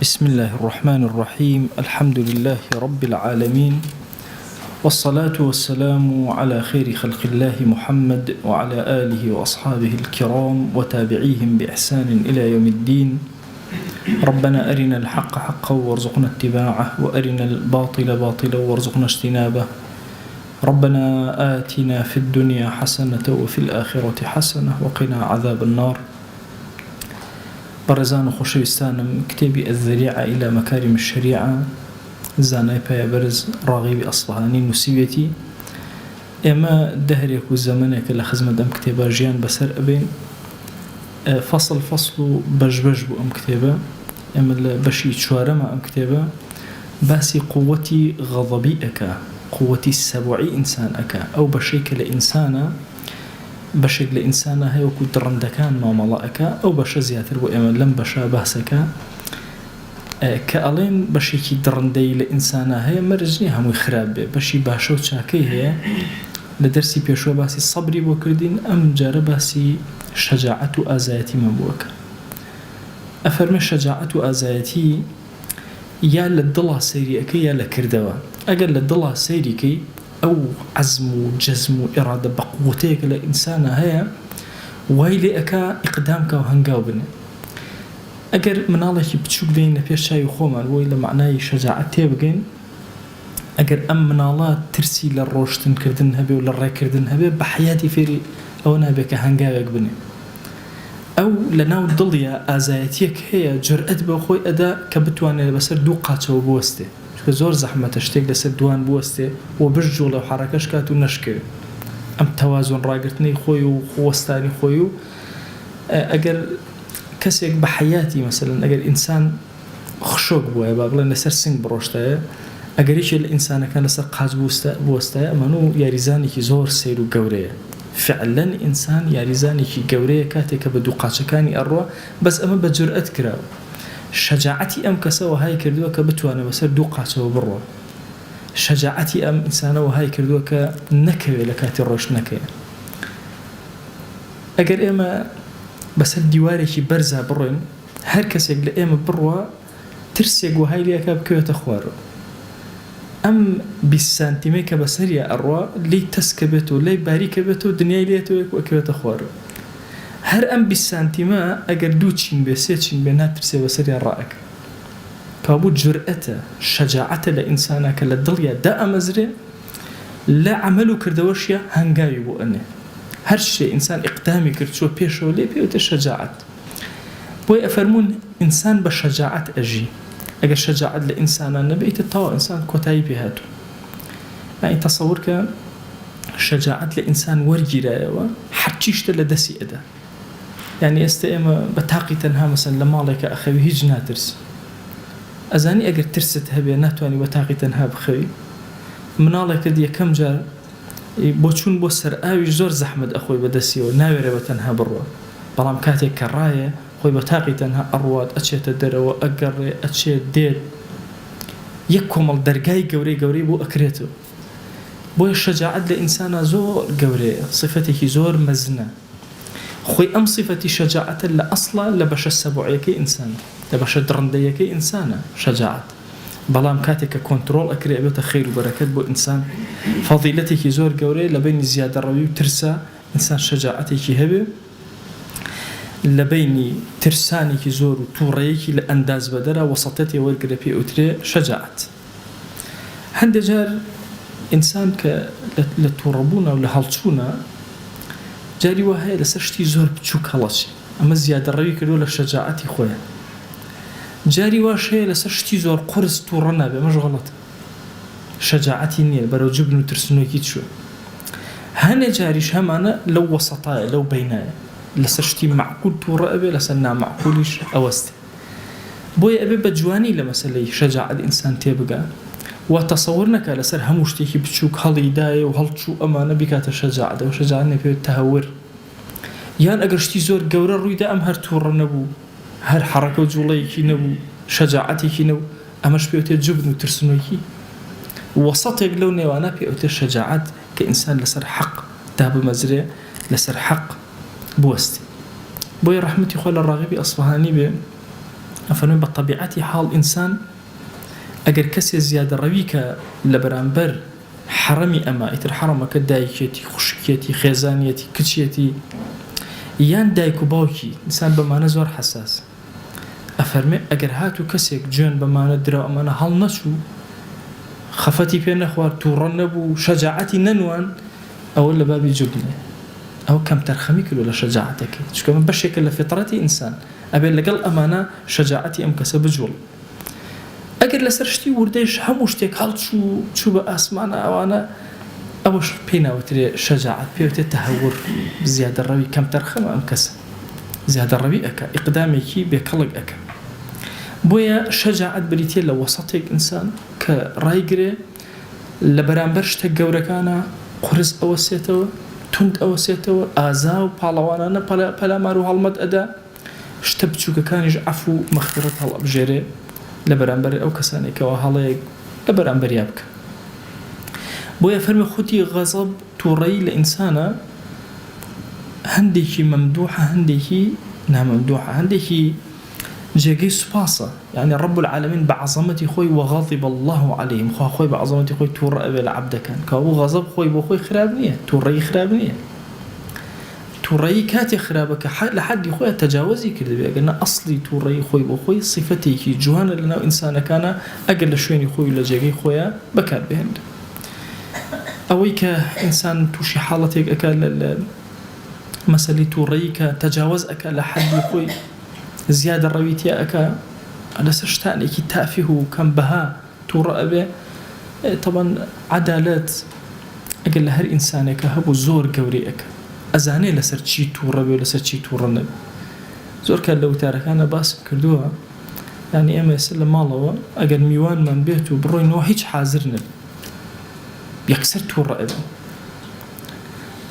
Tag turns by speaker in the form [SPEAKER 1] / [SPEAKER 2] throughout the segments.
[SPEAKER 1] بسم الله الرحمن الرحيم. الحمد لله رب العالمين، والصلاة والسلام على خير خلق الله محمد وعلى آله وأصحابه الكرام وتابعيهم بإحسان إلى يوم الدين. ربنا أرنا الحق حقا وارزقنا اتباعه، وأرنا الباطل باطلا وارزقنا اجتنابه. ربنا آتنا في الدنيا حسنة وفي الآخرة حسنة وقنا عذاب النار. برزان خوشويستانم كتابي الذريعة إلى مكارم الشريعة زاناي بايا برز راغب أصفهاني نسيبتي إما دهريك والزمانك لخزمة دم كتابة جيان بسر أبين فصل بجبج بو أم كتابة إما بشي شوارما أم كتابة باسي قوتي غضبي أكا، قوتي السبعي إنسان أكا، أو بشيك لإنسانا بشك لإنسان هاي وكو درندكان معاملائك أو بش زياتر وإما لم بشا بحثك كألين بشيكي درندي لإنسان هاي مرجني همو خراب بشي باشو تشاكي هاي لدرسي بيشو باسي صبري بوكردين أم جار باسي شجاعة آزايتي مبوك. أفرمي شجاعة آزايتي يا للدلا سيريكي يا لكردوا أقل للدلا سيريكي أو عزم وجزم وإرادة بقوتك لإنسان هيا ويلي أكا إقدامك وهنقاو بني أقر منالك بتشوك بين بيش شاي وخومان ويلا معناي شجاعتي بقين أقر أم منالات ترسي للروشتن كردن هبي ولا الرأي كردن هبي بحياتي فيري أو نابك هنقاوك بني أو لناو الضلية آزايتيك هي جرأت بأخوي أدا كبتواني بسر دوقاتشو بوستي زور زحمة تشتيق لسر دوان بوسته وبرجو لو حركش كاتو نشكر أم توازن راقرتني خوي وخوستاني خوي أجر كسيك بحياتي مثلا أجر إنسان خشوق بوه باقلا لسر سنگ بروشته أجر إيش الإنسان كان لسر قاز بوسته أمانو ياريزاني كي زور سيرو قوريه فعلا إنسان ياريزاني كي قوريه كاتك بدو قاتشكاني أروى بس أما بجرأت كراو شجاعتي أم كسو هاي كردوه كبتوانا بسر دو قاتو بروا شجاعتي أم إنسانا وهاي كردوه كنكوي لكاتي روش نكوي أقر إما بسر ديواري كي برزا بروين هر كسيق لإما بروا ترسيق وهاي ليكا بكوية تخوارو أم بالسانتيمي كبسر يا أروا لي تسكبتو لي باريكبتو دنيا ليتو وكوية تخوارو هر أم بالسانتيما أجر دوتشين بسيتشين بناترسي وسريا رأيك كابو جرأته شجاعته لإنسانك للضلية دا أمزري لا عملو كردوشيا هنقاي بو أني هر شيء إنسان إقدامي كردشو بيشو لي بيوت الشجاعت بوي أفرمون إنسان بشجاعت أجي أجر شجاعت لإنسانا نبيت الطاوة إنسان كوتاي بهاتو يعني تصورك شجاعت لإنسان ورجي رايوة حتشيشت لدسي أدا يعني استئما بتاقي تنها مثلا لمالك أخوي هيج ناترس أزاني أجر ترست هبي ناتواني بتاقي تنها بخوي منالك دي كم جار بوشون بوسر آوي زور زحمد أخوي بدسيو ناويري بتنها بروا بلام كاتي كراية خوي بتاقي تنها أرواد أتشيت الدرو أقر أتشيت ديد يكوم الدرقاي قوري بو أكريتو بو الشجاعة لإنسان زور قوري صفتك زور مزنة خوي أم صفتي شجاعة لأصلا لبش السبوعيك إنسان لبش الدرنديك إنسان شجاعة بلام كاتك كنترول أكري أبيت خير وبركات بو إنسان فضيلتك زور قوري لبين زيادة روي وترسى إنسان شجاعتك هبه لبيني ترسانك زور وطوريك لأنداز بدرة وسطتي والقربي أتري شجاعة هند جار إنسان لتوربونا ولهالتونا جاري وهاي لسرشتي زور بتشوك هلاشي أما زيادة روي كدو لشجاعتي خويا جاري واشي لسرشتي زور قرص تورنا بمش غلط شجاعتي نيل برو جبنو ترسنو كيتشو هاني جاريش همانا لو وسطايا لو بينايا لسرشتي معقول تورا أبي لسنا معقوليش أوستي بوي أبي بجواني لمسالي شجاعة الإنسان تيبقى وتصورنا كالسر هموشتيكي بتشوك هالي داي وهالتشو أمانة بكات الشجاعة وشجاعة نبي التهور يان أقرشتي زور قورا رويدا أم هر تورا نبو هر حركة جوليكي نبو شجاعتيكي نبو أمش بيوتي جبن وترسنوكي وسطيك لو نيوانا بيوتي الشجاعات كإنسان لسر حق داب مزري لسر حق بوستي بوي رحمتي خوال الراغبي أصفهاني بي أفرمي بطبيعتي حال إنسان أجر كسي زيادة رويك لبرانبر حرمي أما إتر حرمك دايكيتي خشكيتي خيزانيتي كتشيتي يان دايكو باوكي إنسان بمعنى زور حساس أفرمي أجر هاتو كسيك جون بمعنى درا أمانا هل نشو خفتي بين أخوار تورنبو شجاعتي ننوان أو لبابي جبنة أو كم ترخمي كل ولا شجاعتك شو كمان بشكل لفطرتي إنسان أبي لقل أمانة شجاعتي أم كسب جول أجر لسرشتي ورديش هموشتك هل شو بأسمعنا أو أنا أوش بينا وتري شجاعة بيوتي تهور زيادة الربي كم ترخم أم كسب زيادة الربي أكا إقدامك بيكلق أكا بويا شجاعة بريتي لو وسطك إنسان كرايقري لبرانبرش تقوركانا قرز أوسيتو تند أوسيتو آزاو بالاوانا بلا مارو هالمد أدا شتبتشوك كانيج عفو مغفرة هالأبجيري لبرانبر أو كساني كواهاليك لبرانبر يابك بويا فرمي خودي غضب توري لإنسانا هنديكي ممدوحة هنديكي نعم ممدوحة هنديكي جاكي سباسة يعني رب العالمين بعظمتي خوي وغضب الله عليهم خوي بعظمتي خوي تورا أبي العبد كان كاو غضب خوي بخوي خرابنية توري خرابنية توري كاتي خرابك لحد خوي تجاوزي كده قلنا أصلي توري خوي بخوي صفتي كي جوانا لنا إنسان كان أقل شويني خوي لجاكي خويا بكار بهند أويك إنسان توشي حالتك أكال مسألة توريك تجاوز أكال لحد خوي زيادة رويتي أكا على سرشتاني كي تافه كم بها تورا أبي طبعا عدالات أقل هر إنسانك هبو زور قوري أكا أزاني لسر چي تورا بي ولسر چي تورا نبي زور كان لو تارك أنا باسم كردوها يعني أما يسلم مالوا أقل ميوان من بيتو بروي نو هيج حاضر نبي يكسر تورا أبي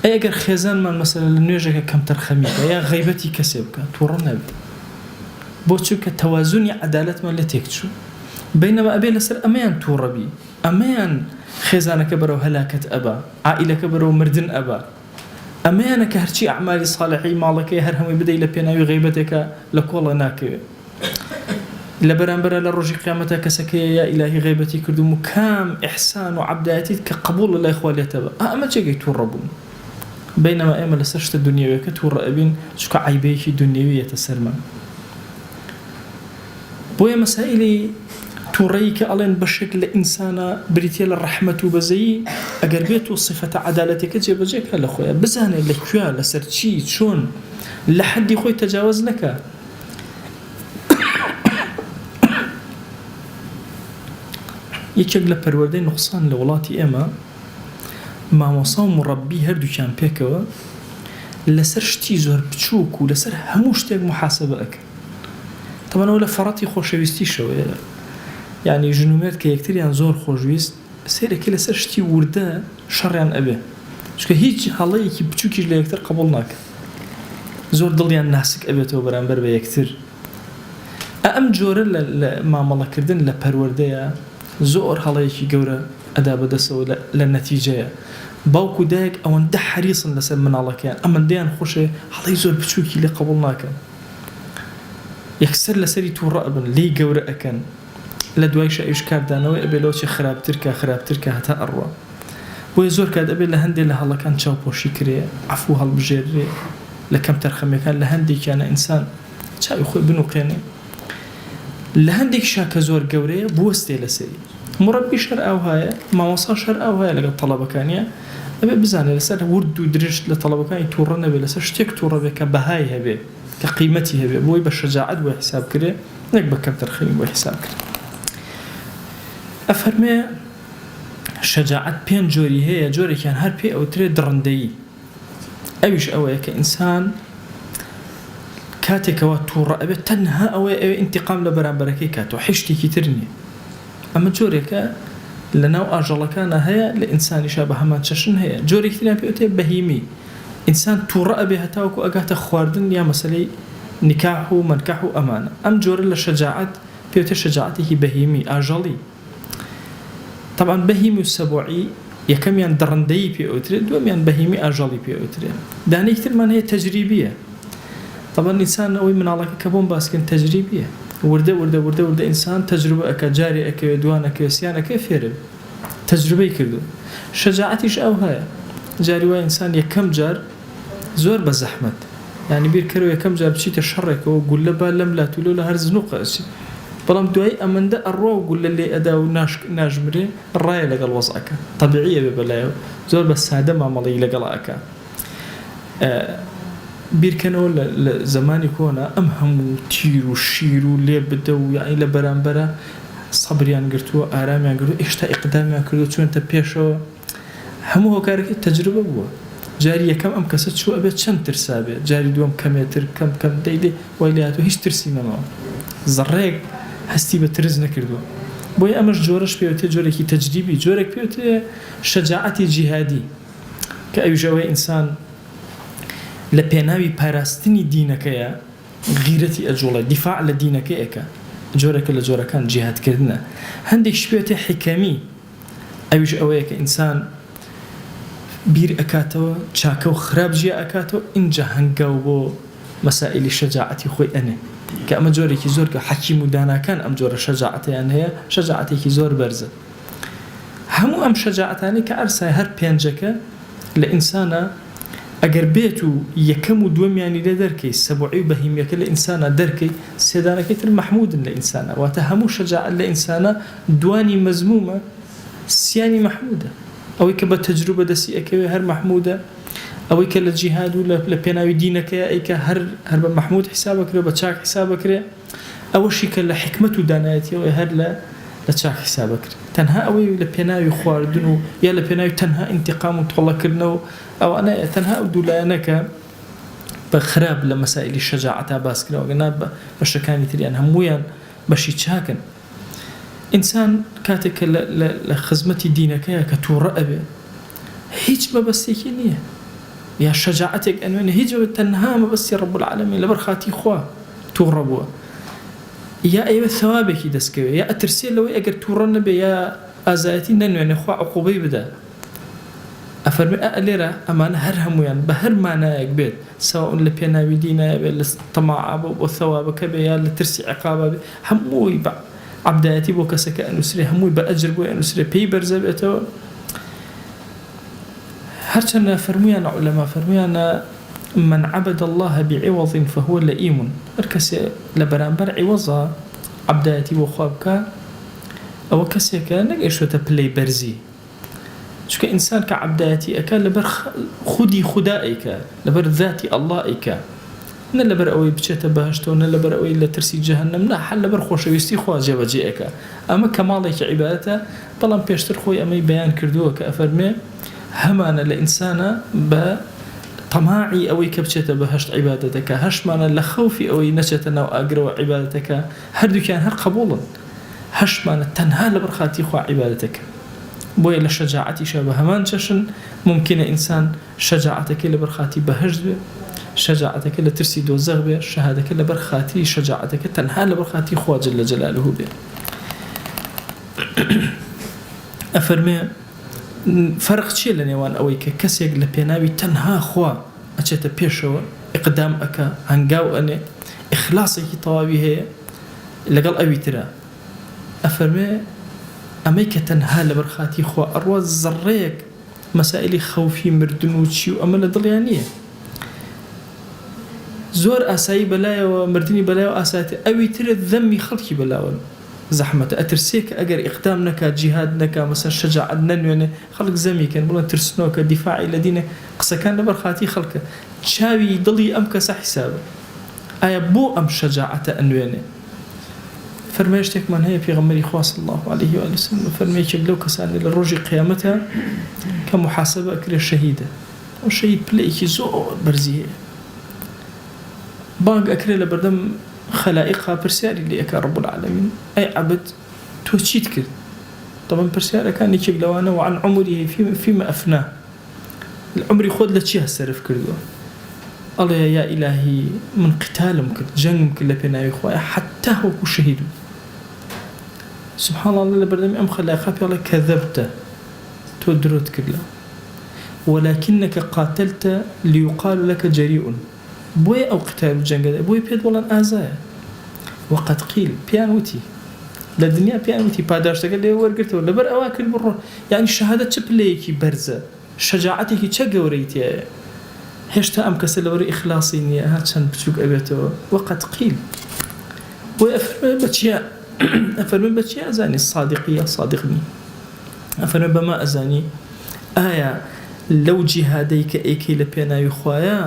[SPEAKER 1] أي أقل خيزان من مثلا لنوجك كم ترخميك أي غيبتي كسبك تورا نبي بوچو كتوازن عدالة ما لتيكتشو بينما أبي لسر أمان توربي أمان خزانك برو هلاكة أبا عائلك برو مردن أبا أمانك هرشي أعمالي صالحي مالك هرهم بدأ لبيناوي غيبتك لكولا ناك لبرانبرا لرجي قيامتك سكي يا إلهي غيبتي كردو مكام إحسان وعبداتي كقبول الله إخوالي تبا أما تشيكي توربون بينما أما لسرشت الدنيا كتوربين شكا عيبيكي دنيوية تسرمان بويا مسائلي توريك ألين بشكل إنسانا بريتيال الرحمة وبزي أقربيتو صفة عدالتك جيب جيك هلا خويا بزاني لكيا لسرتشي شون لحد خوي تجاوز لك يكيق لبروردي نقصان لولاتي إما ما وصام مربي هردو كان بيكوا لسرشتي زور بتشوك ولسر هموشتك محاسبة أك طبعا ولا فرطي خوشويستي شوية يعني جنومات كيكتر يعني زور خوشويست سيرا كلا سرشتي وردا شر عن أبي شكا هيج حالي كي بتشوكيش ليكتر قبولناك زور ضل يعني ناسك أبي تو برانبر بيكتر أم جورا ما مالا كردن لبروردية زور حالي كي قورا أدا بدسو للنتيجة باوكو دايك أو انده حريصا لسر من الله كان أما ديان خوشي حالي زور بتشوكي لي قبولناك يكسر لسري تورقبن لي قورا أكن لدوايش أيش كاردانوي أبي لوشي خراب تركا هتا أروى ويزور كاد أبي لهندي لهلا كان شاوبو شكري عفو هالبجيري لكم ترخمي كان لهندي كان إنسان شاو يخوي بنو قيني لهنديك شاك زور قوري بوستي لسري مربي شر أو هاي ما وصل شر أو هاي لقد طلبة كانيا أبي بزاني لسر ورد ودرجت لطلبة كاني تورنا بي لسر شتيك تورا بي كبهاي هبي كقيمتي هبي بوي بالشجاعة وحساب كري نقبل كم ترخمي وحساب كري أفرمي شجاعة بين جوري هي جوري كان هر بي أو تري درندي أيش أوي كإنسان كاتك وتورا أبي تنها أوي انتقام لبرامبركي كاتو حشتي كترني أما جوري كا لنا أجل كان هي لإنسان شابه ما تششن هي جوري كتير بيوتي بهيمي إنسان تورا أبي هتاوكو أجات خواردن يا مسألة نكاحه منكحه أمانة أم جوري لشجاعة بيوتي شجاعته بهيمي أجلي طبعا بهيمي السبوعي يكم يعني درندي بيوتري دوم يعني بهيمي أجلي بيوتري داني كتير من هي تجريبية طبعا الإنسان أوي من الله كبون باسكن تجريبية وردە ئینسان تەجروبە ئەکە جارێ ئەکەوێ دوانەکەوێ سیانەکەی فێرە تەجروبەی کردو شەجاعەتیش ئەو هەیە جاری وای ئینسان یەکەم جار زۆر بە زەحمەت یعنی بیرکەرەوە یەکەم جار بچیتە شەڕێکەوە گولە با لەم لاتولۆ لە هەر زنووقە ئەچی بەڵام دوای ئەمەندە ئەڕۆ و گولە لێ ئەدا و ناژمرێ ڕایە لەگەڵ وەزعەکە تەبیعیە بێ بەلایەوە زۆر بە سادە مامەڵەی لەگەڵ ئەکە بیرکەنەوە لە زمانی کۆنا ئەم هەموو تیر و شیر و لێ بدە و یعنی لە بەرامبەرە سەبریان گرتووە ئارامیان گرتووە ئێشتا ئیقدامیان کردو چوونتە پێشەوە هەموو هۆکارێکی تەجروبە بووە جاری یەکەم ئەم کەسە چوو ئەبێت چەند ترسا بێت جاری دووەم کەمێتر کەم دەیدێ وای لێ هاتووە هیچ ترسی نەماوە زەڕێک هەستی بە ترس نەکردووە بۆیە ئەمەش جۆرەش پێوتێ جۆرێکی تەجریبی جۆرێک پێوتێ شەجاعەتی جیهادی کە ئەوژەوەی ئینسان لە پێناوی پاراستنی دینەکەیە غیرەتی ئەجوڵە دیفاع لە دینەکەیەکە جۆرەکە لە جۆرەکان جیهادکردنە هەندێک شپێتێ حیکەمی ئەویش ئەوەیە کە ئینسان بیر ئەکاتەوە چاکە و خراپ جیا ئەکاتەوە اینجا هەنگاو بۆ مەسائلی شەجاعەتی خۆی ئەنێ کە ئەمە جۆرێکی زۆر کە حەکیم و داناکان ئەم جۆرە شەجاعەتیان هەیە شەجاعەتێکی زۆر بەرزە هەموو ئەم شەجاعەتانەی کە ئەرسای هەر پێنجەکە لە ئینسانە ئەگەر بێت و یەکەم و دووەمیانی لێ دەرکەی سەبوعی و بەهیمیەکە لە ئینسانە دەرکەی سێدانەکەی تر مەحمودن لە ئینسانە واتە هەموو شەجاعەت لە ئینسانە دوانی مەزمومە سیانی مەحمودە ئەوەی کە بە تەجروبە دەستی ئەکەوێ هەر مەحمودە ئەوەی کە لە جیهاد و لە پێناوی دینەکەیە ئەیکە هەر بە مەحمود حیسابەکرێ بە چاک حیسابەکرێ ئەوەشی کە لە حکمت و دانایەتیەوە هەر لە چاک حیسابەکرێ تەنها ئەوەی لە پێناوی خواردن و یا لە پێناوی تەنها ئینتیقام و تۆڵەکردنەوە ئەوانە تەنها ئەو دوولایەنەکە بە خراپ لە مەسائلی شەجاعەتا باسکراوە گەنا بە شەکانی تریان هەموویان بەشی چاکن ئینسان کاتێک کە لە خزمەتی دینەکەیە کە تووڕە ئەبێ هیچ مەبەستێکی نییە یا شەجاعەتێک ئەنوێنە هیچ تەنها مەبەستی ڕەب العالەمین لەبەر خاتی خوا تووڕە بووە یا ئەوێ ثەوابێکی دەستکەوێ یا ئەترسێ لەوەی ئەگەر تووڕە نەبێ یا ئازایەتی نەنوێنێ خوا عقوبەی بدە ئەفەرمێ لێرە ئەمانە هەر هەمویان بە هەر مانایەک بێت سەواء لە پێناوی دینایە بێت لە تەماعە بۆ ثەوابەکە بێ یا لە ترسی عقابە بێ هەمووی بە عبدایەتی بۆ کەسەکە ئەنووسرێ هەمووی بە ئەجر بۆ ئەنووسرێ پێی بەرزە بێتەوە هەرچەندە فەرمویانە عولەما فەرمویانە من عبد الله بعوض فهو لئيم هەر کەسێ لە بەرامبەر عیوەزە عبدایەتی بۆ خوا بکە ئەوە کەسێکە نەگەیشتوێتە پلەی بەرزی چونکە ئینسان کە عبدایەتی ئەکە لەبەر خودی خودا ئەیکە لەبەر ذاتی ئەڵڵا ئەیکە نە لەبەر ئەوەی بچێتە بەهەشتەوە نە لەبەر ئەوەی لە ترسی جەهەنەم نە هەر لەبەر خۆشەویستی خوا جێبەجێ ئەکە ئەمە کەماڵێکی عیبادەتە بەڵام پێشتر خۆی ئەمەی بەیان کردووە کە ئەفەرمێ هەمانە لە ئینسانە بە طماعی ئەوەی کە بچێتە بەهەشت عیبادەتەکە هەشمانە لە خەوفی ئەوەی نەچێتە ناو ئاگرەوە عیبادەتەکە هەردووکیان هەر قبوڵن هەشمانە تەنها لەبەر خاتی خوا عیبادەتەکە بۆیە لە شەجاعەتیشە بە هەمان چەشن ممکنە ئینسان شەجاعەتەکەی لەبەر خاتی بەهەشت بێ شەجاعەتەکە لە ترسی دۆزەخ بێ شەهادەکە لەبەر خاتی شەجاعەتەکە تەنها لەبەر خاتی خوا جەل جەلالوه بێ ئەفەرمێ فەرق چیە لە نێوان ئەوەی کە کەسێک لە پێناوی تەنها خوا ئەچێتە پێشەوە ئیقدام ئەکە هەنگاو ئەنێ ئیخلاسێکی تەواوی هەیە لەگەڵ ئەوی ترە ئەفەرمێ ئەمەی کە تەنها لەبەر خاتی خوا ئەڕوا زەڕەیەک مەسائلی خەوفی مردن و چی و ئەمە لە دڵیان نییە زۆر ئاسایی بەلایەوە مردنی بەلایەوە ئاسایەتە ئەوی ترە ذەمی خەڵکی بەلاوە زەحمەتە ئەترسێ کە ئەگەر ئیقدام نەکات جیهاد نەکات مەسەڵەن شەجاعەت نەنوێنێ خەڵک زەمیکەن بڵێن ترسنەوە کە دیفاعی لە دینە قسەکان لەبەر خاتی خەڵکە چاوی دڵی ئەم کەسە حیسابە ئایا بۆ ئەم شەجاعەتە ئەنوێنێ فەرمایە شتێکمان هەیە پێغەمبەری خوا صلی الله عليه و سلم فەرمایەکێک لەو کەسانە لە ڕۆژی قیامەتە کە محاسبە ئەکرێ شەهیدە ئەو شەهید پلەیەکی زۆر بەرزی هەیە بانگ ئەکرێ لە بەردەم خەلائقا پرسیاری لێ ئەکا ڕەب العالەمین ئەی عەبد تۆ چیت کرد طبعا پرسیارەکان یەکێک لەوانە وعن عمره فيما أفناه العمری خۆت لە چی هەسەرف کردووە ئەڵێ یا ئیلاهی من قتالم کرد جەنگم کرد لە پێناوی خوایە حتا وەکو شەهید سبحان الله لە بەردەمی ئەم خەلائقا پێڵێ کەذەبتە تۆ درۆت کردە ولكنك قاتلت ليقال لك جريء بۆیە ئەو قتال و جەنگەدە بۆی پێت وەڵان ئازایە وقد قيل بيانوتي لدنيا بيانوتي پاداشتەکە لێ وەرگرتەوە لەبەر ئەوا کرد بڕۆ یعنی شەهادەت چ پلەیەکی بەرزە شەجاعەتێکی چە گەورەی تایە هێشتا ئەم کەسە لەبەر ئیخلاسی نییە ها چەند بچووک ئەبێتەوە وقد قيل بۆی ئەفەرمێ بەچی ئەزانی صادقیە صادق نی ئەفەرمێ بەما ئەزانی ئایا لەو جیهادەی کە ئەیکەی لە پێناوی خوایە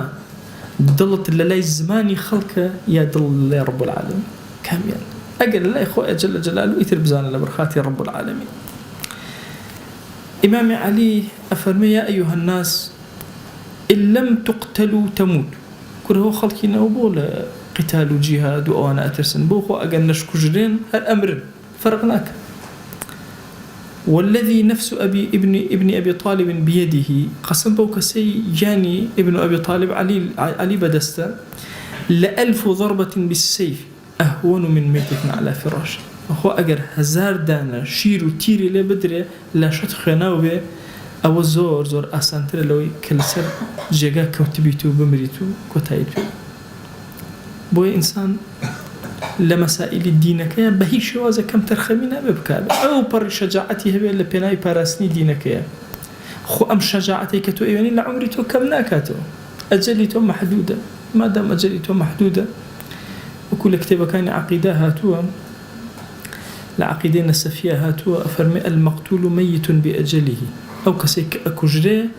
[SPEAKER 1] دڵت لە لای زمانی خەڵکە یا دڵ لە لای رب العالمین کامیان ئەگەر لە لای خۆی جل جلاله ئیتر بزانە لە بەرخاتی رب العالمین إمام علي أفرمي يا أيها الناس إن لم تقتلوا تموت كره خلقي نوبول قتال وجهاد وأنا أترسن بوخو أجل نشكجرين هالأمر فرقناك والذي نفس ابن أبي طالب بيده قسم بوك سي جاني ابن أبي طالب علي بدسته ل1000 ضربة بالسيف أهون من ميتة على فراش أخو أجر 1000 دانا شير وتيري لبدري لا شط خناو به أو زور أسانتر لوي كل سر جگا كوتبيتو بمريتو كوتايتو بوي إنسان لمسائل الدينك بهي شوازة كم ترخمينا ببكاب أو بر شجاعتي هبه لبناي باراسني دينك خو أم شجاعتي كتو إيواني لعمري تو كم ناكاتو أجلي تو محدودة ما دام أجلي تو محدودة وكل كتابة كان عقيدة هاتوا لعقيدين السفية هاتوا أفرمي المقتول ميت بأجله أو كسيك أكجري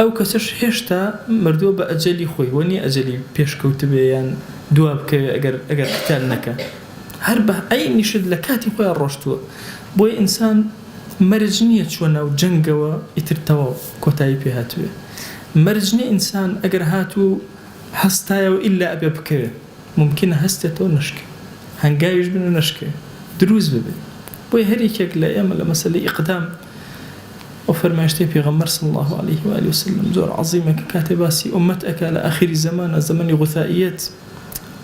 [SPEAKER 1] أو كسش هشتا مردو بأجلي خوي وني أجلي بيش كوتبيان دواب أجر قتال نكا هربه أي نشد لكاتي خويا الرشتو بوي إنسان مرجنية شونا وجنجوا يترتوا كوتاي بهاتوا مرجني إنسان أجر هاتو هستايا إلا أبي بكره ممكن هستتو نشكي هنجايش بنو نشكي دروز ببي بوي هريكك لأيام مسألة إقدام وفرماشتي في غمر صلى الله عليه وآله وسلم زور عظيمة كاتباسي أمتك على آخر زمان غثائيات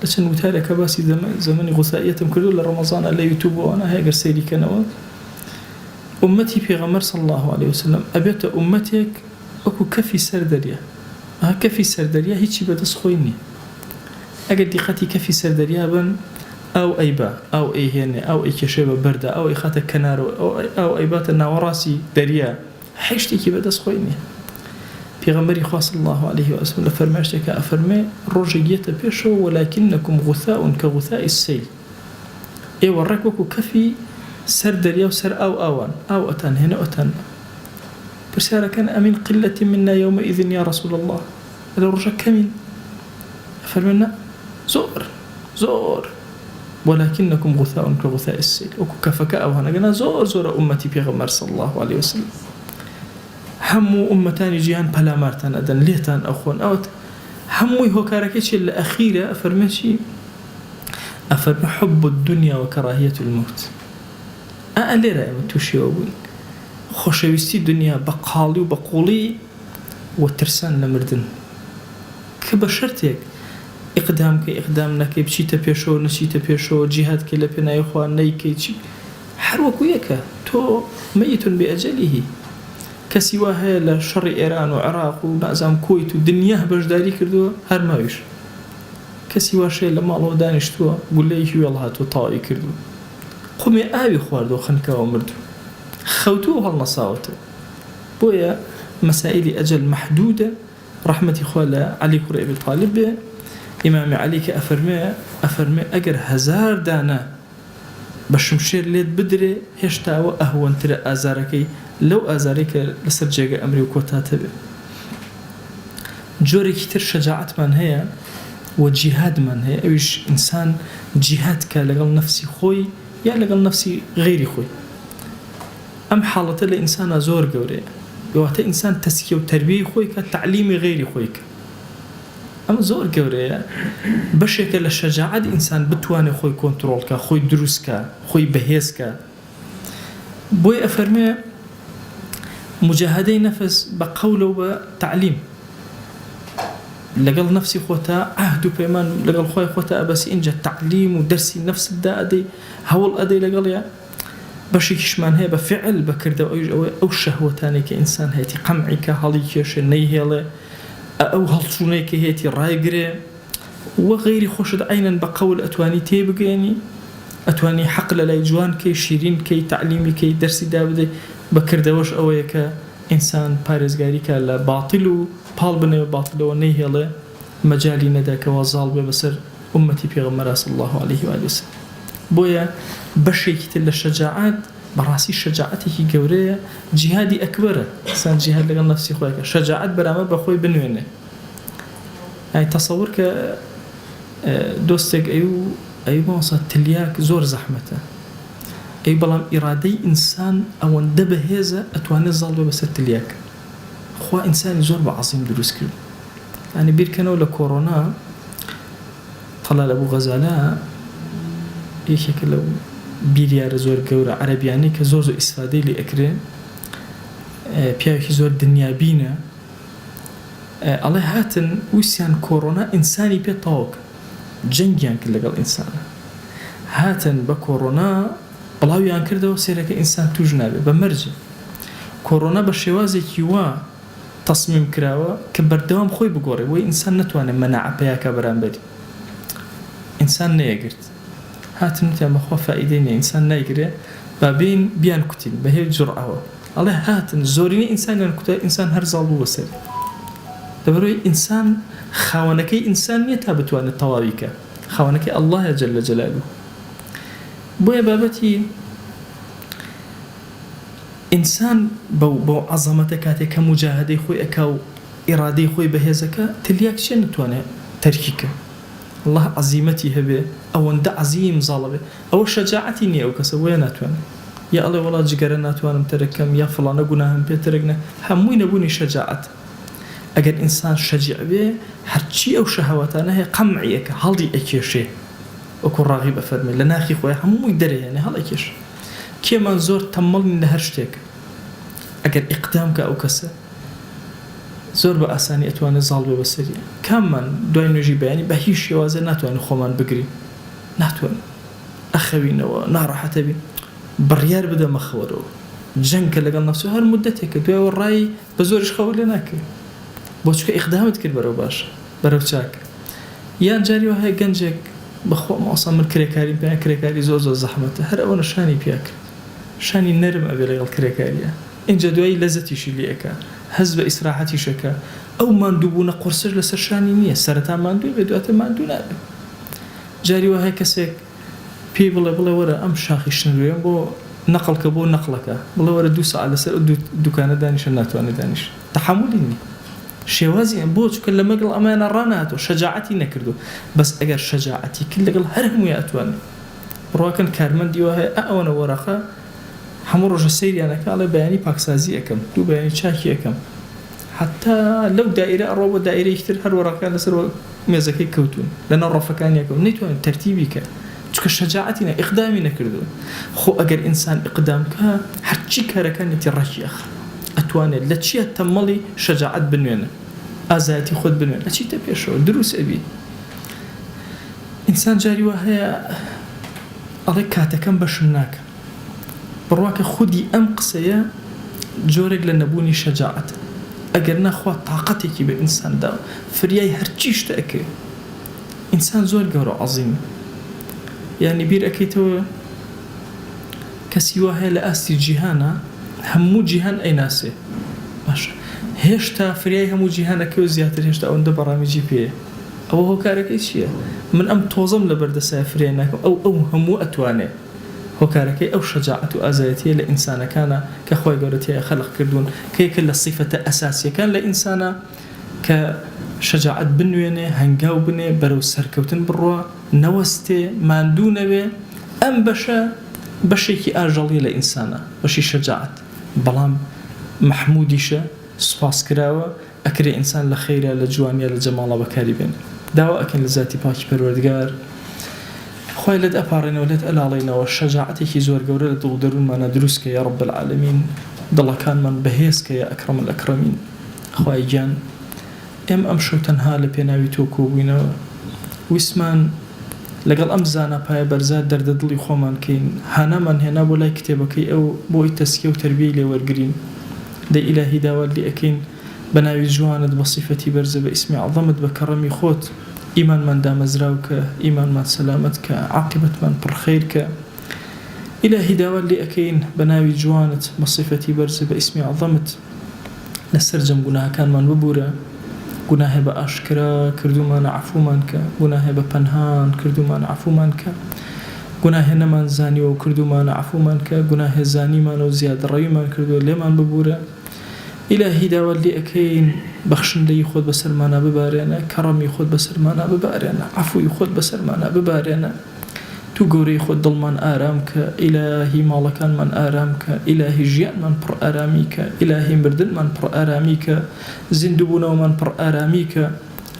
[SPEAKER 1] لكن وتالك باسي زمن غثائيات كله لرمضان لا يوتيوب وأنا هاجر سيري كنوات أمتي في غمر صلى الله عليه وسلم أبيت أمتك أكو كفي سردريا كفي سردريا هيك بدس خويني أجد دقتي كفي سردريا بن أو أيبا أو أيهن أو أي كشبة بردة أو أي خاتك كنارو أو أيبات النوراسي دريا حشتي كي بدس خويني في غمر خاص الله عليه وسلم فرماشتك أفرمي رجية بيشو ولكنكم غثاء كغثاء السيل إيه وركوكو كفي سر دريا وسر أو أوان أو أتان هنا أتان برسالة كان أمين قلة منا يومئذ يا رسول الله هذا رجع كمين فرمنا زور ولكنكم غثاء كغثاء السيل وكفك أو هنا قلنا زور أمتي في غمر صلى الله عليه وسلم همو أمتان جيهان بلا مارتان أدن ليتان أخوان أوت همو هوكاركيش الأخيرة أفرمي حب الدنيا وكراهية الموت أألي رأي متوشي وابون خوشويستي الدنيا بقالي وبقولي وترسان لمردن كبشرتك إقدامك بشيتا بيشو نشيتا بيشو جهاد كي لبنا يخوان نيكي حروكو يكا تو ميت بأجله كسواها لشر إيران وعراق ونازام كويت ودنياه بجداري كردوا هر ماويش كسوا شيء لما الله دانشتوا قول لي هو الله تو طائي كردوا قومي آبي خواردو خنكا ومردو خوتوها النصاوته بويا مسائل أجل محدودة رحمة خوالة علي كرة أبي طالب إمام علي كأفرمي أجر 1000 دانا بشمشير ليت بدري هشتا وأهون ترى آزاركي لو آزارك لسر جاقة أمري وكوتاته به جوري كتير شجاعت من هي وجهاد من هي أوش إنسان جهاد كالغل نفسي خوي يا لغل نفسي غيري خوي أم حالة لإنسان زور قوري يواتا إنسان تسكي وتربية خوي كتعليمي غيري خويك أم زور قوري بشيك للشجاعة إنسان بتواني خوي كنترول كا خوي دروس كا خوي بهيز كا بوي أفرمي مجاهدي نفس بقول وبتعليم لقل نفسي خوتا عهد وبيمان لقل خوي خوتا بس إنجا تعليم ودرسي نفس الدادي هول أدي لقل يا بشيكش من هي بفعل بكرده أو شهوتاني كإنسان هيتي قمعك هاليكش نيهله أو هالشونيك هيتي رايقري وغيري خوشد عينا بقول أتواني تيبقيني ئەتوانی حەق لە لای جوان کەی شیرین کەی تعلیمی کەی دەرسی دابدەی بەکردەوەش ئەوەیە کە ئینسان پارێزگاری کە لە باتیل و پاڵ بنێوە باتلەوە نەیهێڵێ مەجالی نەدا کەوا زاڵ بێ بەسەر ئومەتی پێغەمبەر صلی الله عليه و سلم. بۆیە بەشێکی تر لە شەجاعەت بەڕاستی شەجاعەتێکی گەورەیە، جیهادی ئەکبەرە، ئینسان جیهاد لەگەڵ نەفسی خۆیەکە، شەجاعەت بەرامبەر بەخۆی بنوێنێ. ئەی تەسەوور کە دۆستێک ئەی مۆسا تلیاک زۆر زەحمەتە، ئەی بەڵام ئیرادەی ئینسان ئەوەندە بەهێزە ئەتوانێت زاڵ بێ بەسەر تلیاک. خوا ئینسانی زۆر بە عەزیم دروست کرد. یعنی بیرکەنەوە لە کۆڕۆنا طەلال ئەبوو غەزالە یەکێکە لەو بیریارە زۆر گەورە عەرەبیانەی کە زۆر ئیسفادەی لێ ئەکرێ، پیاوێکی زۆر دنیابینە، ئەڵێ هاتن ویسیان کۆڕۆنا ئینسانی پێ تەواوکە، جەنگیان کرد لەگەڵ ئینسانە، هاتن بە کۆڕۆنا بڵاویان کردەوە سێرەکە ئینسان توش نابێ بە مەرجە. کۆڕۆنا بە شێوازێکی وا تەسمیم کراوە کە بەردەوام خۆی بگۆڕێ، بۆی ئینسان نەتوانێت مەناعە پێیاکە بەرامبەری ئینسان نەیەگرت. هاتن وتیان بەخوا فائیدەی نییە، ئینسان نایگرێ، با بین بیان کوتین بە هێچ جوڕعەوە. ئەڵێ هاتن زۆرینەی ئینسانیان کوتە، ئینسان هەر زاڵ بوو بەسەر. دەبەرەوەی ئینسان خاوەنەکەی ئینسان نییە تا بتوانێت تەواویکە، خاوەنەکەی ئەڵڵاهە جەل جەلالوه. بۆیە بابەتی ئینسان بەو عەزەمەتە کاتێک کە موجاهدەی خۆی ئەکا و ئیرادەی خۆی بەهێزەکە، تلیاک چێ نتوانێت تەرکیکە. الله عەزیمەتی هەبێ، ئەوەندە عەزیم زاڵە بێ، ئەوە شەجاعەتی نییە ئەو کەسە، وەیە ناتوانێت. یا ئەڵێ وەڵا جگەرە ناتوانم تەرەکەم، یا فڵانە گوناهم پێ تەرەکنە، هەمووی نەبوونی شەجاعەت. ئەگەر ئینسان شەجیع بێ، هەرچی ئەو شەهەوەتانە هەیە قەمعیەکە هەڵی ئەکێشێ، وەکو ڕاغیب ئەفەرمێ لە ناخی خۆی هەمووی دەرەیەنێ هەڵ ئەکێش. کێمان زۆر تەمەڵین لە هەر شتێک، ئەگەر ئیقدام کە ئەو کەسە زۆر بە ئاسانی ئەتوانێت زاڵ بێ بەسەری. کاممان دوای نوێژی بەیانی بە هیچ شێوازە ناتوانین خۆمان بگرین، ناتوانین ئەخەوینەوە ناڕەحەتە بین، بڕیار بدە مەخەوەرەوە، جەنگ کە لەگەڵ نەفس هەر مودەتێکە، دوایەوە ڕای بە زۆریش خەوە لێ ناکرێت، بۆ چکە ئیقدامت کرد بەرەو باشە بەرەو چاکە. یان جاریەوە هەیە گەنجێک بەخۆ ماسا من کرێکاری پێیان، کرێکاری زۆر زۆر زەحمەتە، هەر ئەوە شانی پیا کرد، شانی نەرم ئەبێ لەگەڵ کرێکاریە، اینجا دوایی لەزەتیشی لێەکە، هەز بە ئیسراحەتیشەکە. ئەو ماندووبوونە قورسش لەسەر شانی نییە، سەرەتا ماندوو بێ، دواتر ماندوو نابێ. جاریەوە هەیە کەسێک پێی بڵێ وەرە ئەم شاخی شنروێن بۆ نەقڵکە بۆ نەقڵەکە، بڵێ وەرە 2 ساعت لەسەر دوکانە دانیشە، ناتوانێت دانیش، تەحمولی نییە، شێوازی ئەم بۆ چکە لە مەگەڵ ئەمانە ڕاناتەوە، شەجاعەتی نەکردو. بەس ئەگەر شەجاعەتی کرد لەگەڵ هەر هەمووی ئەتوانێت. ڕواکەن کارمەندیەوە هەیە ئەوەنە وەرەخە هەموو ڕۆژە سەیریانەکە، ئەڵێ بەیانی پاکسازی ئەەکەم، 2 بەیانی چاکی ئەەکەم، حتا لەو دائیرە ئەڕۆ بە دائیرەیەکی تر هەر وەرەکان لەسەر مێزەکەی کەوتون، لەناو ڕەفەکانیەکەون، نەیتوانێت تەرتیبی کە، چکە شەجاعەتی نە، ئیقدامی نەکردووە. خۆ ئەگەر ئینسان ئیقدام کە، هەرچی کارەکانێتی ڕەشی ئەخ، ئەتوانێت لە چیە تەمەڵی شەجاعەت بنوێنە، ئازایەتی خۆت بنوێن، ئەچیتە پێشەوە دروست ئەبی. ئینسان جاری وا هەیە ئەڵێ کاتەکەم بەشم ناکە، بڕواکە خودی ئەم قسەیە جۆرێک لە نەبوونی شەجاعەت. ئەگەر نەخوا تااقەتێکی بە ئینساندا فریای هەرچی شتە ئەکرێ، ئینسان زۆر گەورە عەزیمە. یعنی بیر ئەکەیتەوە کەسی وا هەیە لە ئاستی جیهانە، هەموو جیهان ئەیناسێ، باشە هێشتا فریای هەموو جیهانەکە و زیاتر هێشتا ئەوەندە بەڕامیجی پێیە، ئەوە هۆکارەکەی چییە؟ من ئەم تۆزەم لە بەردەسای فریای ناکەم، ئەو هەموو ئەتوانێ. هۆکارەکەی ئەو شەجاعەت و ئازایەتیە لە ئینسانەکانە کە خۆی گەورەتیە خەلق کردوون، کە یەکە لە سیفەتە ئەساسیەکان لە ئینسانە کە شەجاعەت بنوێنێ، هەنگاو بنێ، بەرەو سەرکەوتن بڕوە، نەوەستێ، ماندوو نەبێ. ئەم بەشە بەشێکی ئاژەڵی لە ئینسانە، بەشی شەجاعەت، بەڵام محمودیشە، سوپاس کراوە، ئەکرێ ئینسان لە خەیرە، لە جوانیە، لە جەماڵە بەکاری بێن. داوا ئەکەن لە ذاتی پاکی پەروەردگار خۆی لێت ئەپارڕێنەوە، لێت ئەلاڵێنەوە، شەجاعەتێکی زۆر گەورە لە دڵ دەروونمانە دروستکە، یا رب العالمین، دڵەکانمان بەهێزکە، یا ئەکرەم الئەکرەمین. خوای گیان، ئەم شەو تەنها لە پێناوی تۆ کۆبووینەوە، ویسمان لەگەڵ ئەم زانە پایە بەرزە دەردە دڵی خۆمان کەین، هانامان هێنا بۆ لای کتێبەکەی ئەو بۆی تەسکیە و تەربیەی لێوەرگرین. دەی ئیلاهی داوات لێ ئەکەین بە ناوی جوانت، بە سیفەتی بەرزە، بە ئیسمی عەظەمت، بە کەڕەمی خۆت، إيمان من دام زراوك إيمان من سلامتك عاقبة من برخيرك إلهي داول لي أكين بناوي جوانت بصفتي برز باسمي عظمت لسرجم قناها كان من ببورة قناها بأشكرا كردو من عفو منك قناها بپنهان كردو من عفو منك قناها نمان زاني وكردو من عفو منك قناها زاني من وزياد رأي من كردو لي من ببورة إلهي داول لي أكين بخشن لي يخود بسرمانا ببارينا كرم يخود بسرمانا ببارينا عفو يخود بسرمانا ببارينا تو گوری خود دل من آرامك إلهي مالكان من آرامك إلهي جيان من پر آراميك إلهي مردن من پر آراميك زندبونا من پر آراميك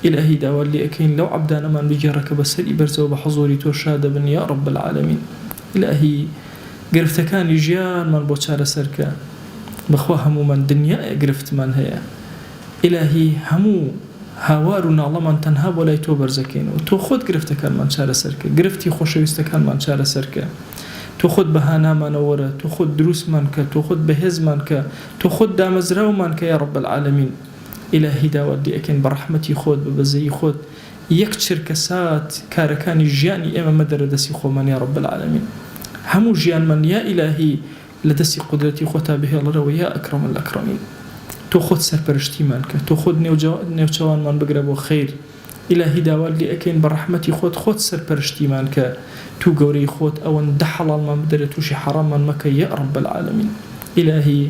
[SPEAKER 1] إلهي داول لي أكين لو عبدانا من بجارك بسري برزو بحضوري تو شاد بن يا رب العالمين إلهي قرفتكان جيان من بوچار سرك بخواهم من دنيا قرفت من هي إلهي همو هاوارنا الله من تنها ولا يتوبر زكين وتو خود قرفت كان من شار سرك قرفتي خوشويست كان من شار سرك تو خود بهانا منورة تو خود دروس منك تو خود بهز منك تو خود دامزراو منك يا رب العالمين إلهي داودي أكين برحمتي خود ببزي خود يكتشر كسات كاركاني جياني إما مدردسي خو من يا رب العالمين همو جيان من يا إلهي لدسي قدرتي خوتا به الله ويا أكرم الأكرمين تو خود سرپرشتی من که تو خود نوچوان من بگرب و خیر إلهي داول لي أكين برحمتي خود سرپرشتی من که تو گوری خود أون ده حلال من بدره توشي حرام من مكة يا رب العالمين إلهي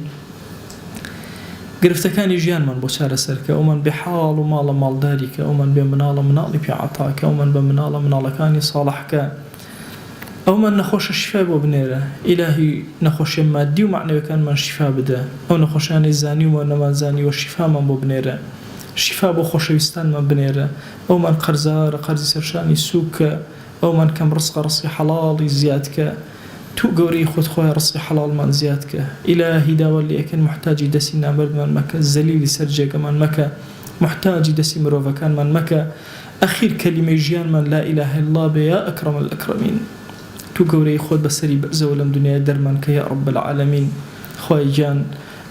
[SPEAKER 1] قرفتكاني جيان من بوشار سرك ومن بحال ومال مالدارك ومن بمنال منالي بعطاك ومن بمنال منالكاني صالحك أو من نخوش الشفاء ببنيره إلهي نخوش مادي ومعنوي كان من شفاء بده أو نخوشان الزاني وما زاني والشفاء من ببنيره شفاء بخوش ويستان من بنيره أو من قرز سرشاني سوك أو من كم رزق حلال زيادك تو قوري خود خويا رزق حلال من زيادك إلهي داول لي أكن محتاج دسي نابرد من مكة الزليل سرجك من مكة محتاج دسي مروفا كان من مكة أخير كلمة جيان من لا إله إلا الله بيا أكرم الأكرمين تو قوري خود بسري بأزولم دنيا درمانك يا رب العالمين خواهي جان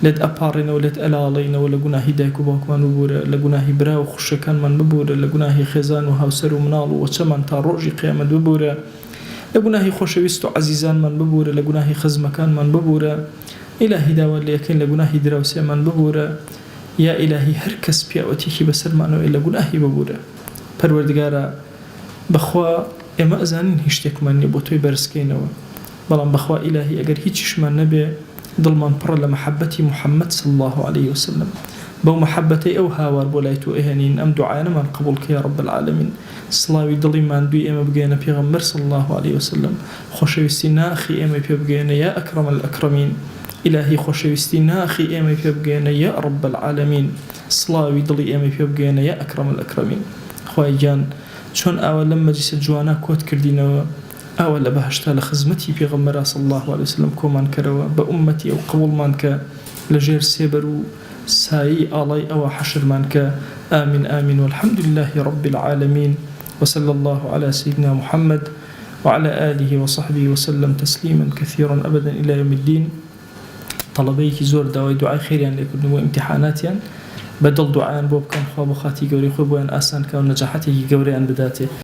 [SPEAKER 1] لد أبارنا ولد ألالينا ولا قناهي دايكو باكمان ببورة لقناهي براو خشكان من ببورة لقناهي خزان وهاوسر ومنالو وشمان تاروجي قيامة ببورة لقناهي خوشويستو عزيزان من ببورة لقناهي خزمكان من ببورة إلهي داول ليكين لقناهي دراوسي من ببورة يا إلهي هركس بياوتيكي بسرمانو إلا قناهي ببورة پروردگارا بخوا اما ازانين هشتك مني بوتوي برسكينوا بلان بخوا إلهي اگر هيچش من نبي ضل من پر لمحبتي محمد صلى الله عليه وسلم بو محبتي او هاوار بولايتو اهانين ام دعانا من قبولك يا رب العالمين صلاوي ضلي من دوي اما بقينا بيغمبر صلى الله عليه وسلم خوشويستنا اخي اما بيبقينا يا اكرم الاكرمين إلهي خوشويستنا اخي اما بيبقينا يا رب العالمين صلاوي ضلي اما بيبقينا يا اكرم الاكرمين خواهي جان چون اول لما جيس الجوانا كوت كردينوا اول بهشتا لخزمتي في غمرا صلى الله عليه وسلم كومان كروا بأمتي او قبول مانك لجير سيبرو ساي آلاي او حشر مانك آمين آمين والحمد لله رب العالمين وصلى الله على سيدنا محمد وعلى آله وصحبه وسلم تسليما كثيرا أبدا إلى يوم الدين طلبيك زور دواي دعاء خير يعني لكم امتحانات يعني بدل دعاء بوب كان خواب خاتي قوري خوب وين آسان كان نجاحتي قوري أن بداته